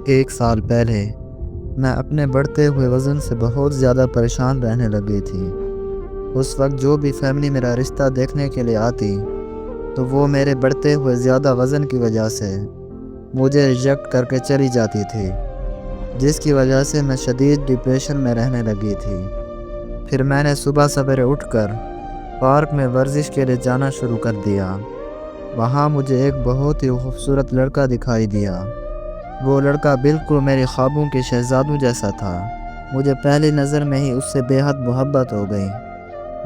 1 साल पहले मैं अपने बढ़ते हुए वज़न से बहुत ज़्यादा परेशान रहने लगी थी। उस वक़्त जो भी फ़ैमिली मेरा रिश्ता देखने के लिए आती, तो वो मेरे बढ़ते हुए ज़्यादा वज़न की वजह से मुझे रिजेक्ट करके चली जाती थी, जिसकी वजह से मैं शदीद डिप्रेशन में रहने लगी थी। फिर मैंने सुबह सवेरे उठकर पार्क में वर्जिश के लिए जाना शुरू कर दिया। वहाँ मुझे एक बहुत ही खूबसूरत लड़का दिखाई दिया। वो लड़का बिल्कुल मेरे ख्वाबों के शहज़ादों जैसा था। मुझे पहली नज़र में ही उससे बेहद मोहब्बत हो गई।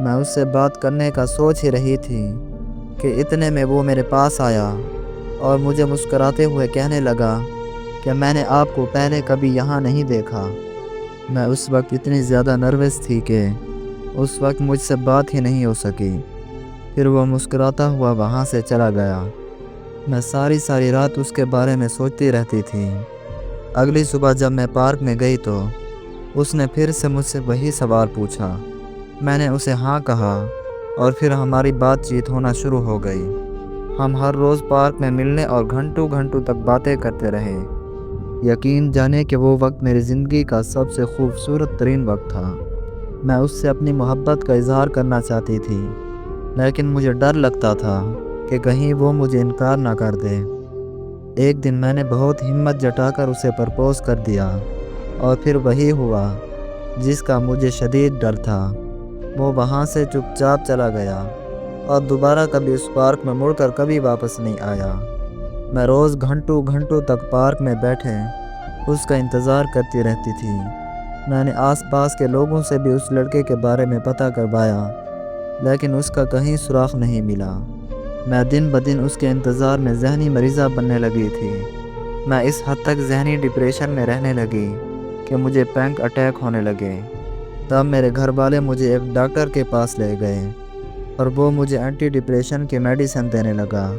मैं उससे बात करने का सोच ही रही थी कि इतने में वो मेरे पास आया और मुझे मुस्कुराते हुए कहने लगा कि मैंने आपको पहले कभी यहाँ नहीं देखा। मैं उस वक्त इतनी ज़्यादा नर्वस थी कि उस वक्त मुझसे बात ही नहीं हो सकी। फिर वो मुस्कुराता हुआ वहाँ से चला गया। मैं सारी रात उसके बारे में सोचती रहती थी। अगली सुबह जब मैं पार्क में गई तो उसने फिर से मुझसे वही सवाल पूछा। मैंने उसे हाँ कहा और फिर हमारी बातचीत होना शुरू हो गई। हम हर रोज़ पार्क में मिलने और घंटों घंटों तक बातें करते रहे। यकीन जाने कि वो वक्त मेरी ज़िंदगी का सबसे खूबसूरत तरीन वक्त था। मैं उससे अपनी मोहब्बत का इजहार करना चाहती थी, लेकिन मुझे डर लगता था कि कहीं वो मुझे इनकार ना कर दे। एक दिन मैंने बहुत हिम्मत जुटाकर उसे प्रपोज़ कर दिया और फिर वही हुआ जिसका मुझे शदीद डर था। वो वहाँ से चुपचाप चला गया और दोबारा कभी उस पार्क में मुड़कर कभी वापस नहीं आया। मैं रोज़ घंटों घंटों तक पार्क में बैठे उसका इंतज़ार करती रहती थी। मैंने आसपास के लोगों से भी उस लड़के के बारे में पता करवाया, लेकिन उसका कहीं सुराग नहीं मिला। मैं दिन ब दिन उसके इंतज़ार में ज़हनी मरीज़ा बनने लगी थी। मैं इस हद तक ज़हनी डिप्रेशन में रहने लगी कि मुझे पैनिक अटैक होने लगे। तब मेरे घर वाले मुझे एक डॉक्टर के पास ले गए और वो मुझे एंटी डिप्रेशन की मेडिसिन देने लगा।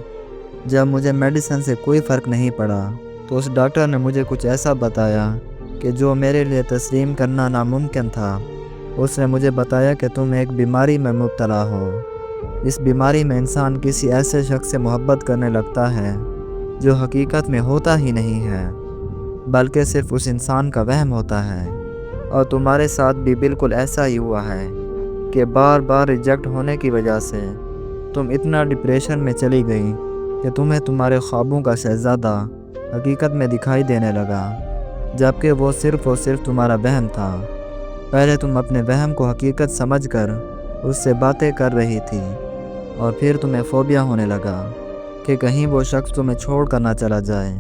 जब मुझे मेडिसिन से कोई फ़र्क नहीं पड़ा तो उस डॉक्टर ने मुझे कुछ ऐसा बताया कि जो मेरे लिए तस्लीम करना नामुमकिन था। उसने मुझे बताया कि तुम एक बीमारी में मुब्तला हो। इस बीमारी में इंसान किसी ऐसे शख्स से मोहब्बत करने लगता है जो हकीकत में होता ही नहीं है, बल्कि सिर्फ उस इंसान का वहम होता है। और तुम्हारे साथ भी बिल्कुल ऐसा ही हुआ है कि बार बार रिजेक्ट होने की वजह से तुम इतना डिप्रेशन में चली गई कि तुम्हें तुम्हारे ख्वाबों का शहज़ादा हकीकत में दिखाई देने लगा, जबकि वो सिर्फ़ और सिर्फ तुम्हारा वहम था। पहले तुम अपने वहम को हकीकत समझकर उससे बातें कर रही थी और फिर तुम्हें फ़ोबिया होने लगा कि कहीं वो शख्स तुम्हें छोड़ कर ना चला जाए।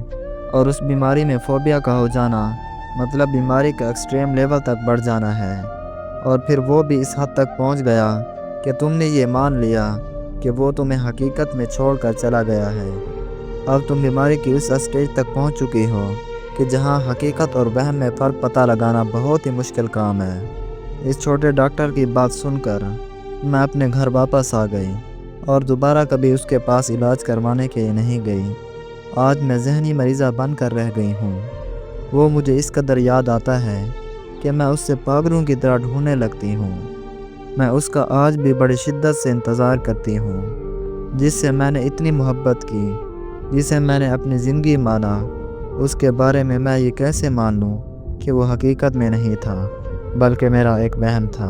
और उस बीमारी में फ़ोबिया का हो जाना मतलब बीमारी का एक्सट्रीम लेवल तक बढ़ जाना है। और फिर वो भी इस हद तक पहुंच गया कि तुमने ये मान लिया कि वो तुम्हें हकीकत में छोड़ कर चला गया है। अब तुम बीमारी की उस स्टेज तक पहुंच चुकी हो कि जहां हकीकत और वहम में फ़र्क पता लगाना बहुत ही मुश्किल काम है। इस छोटे डॉक्टर की बात सुनकर मैं अपने घर वापस आ गई और दोबारा कभी उसके पास इलाज करवाने के लिए नहीं गई। आज मैं ज़हनी मरीज़ा बनकर रह गई हूँ। वो मुझे इस कदर याद आता है कि मैं उससे पागलों की तरह ढूंढने लगती हूँ। मैं उसका आज भी बड़ी शिद्दत से इंतज़ार करती हूँ, जिससे मैंने इतनी मोहब्बत की, जिसे मैंने अपनी ज़िंदगी माना। उसके बारे में मैं ये कैसे मान लूँ कि वो हकीकत में नहीं था, बल्कि मेरा एक वहम था।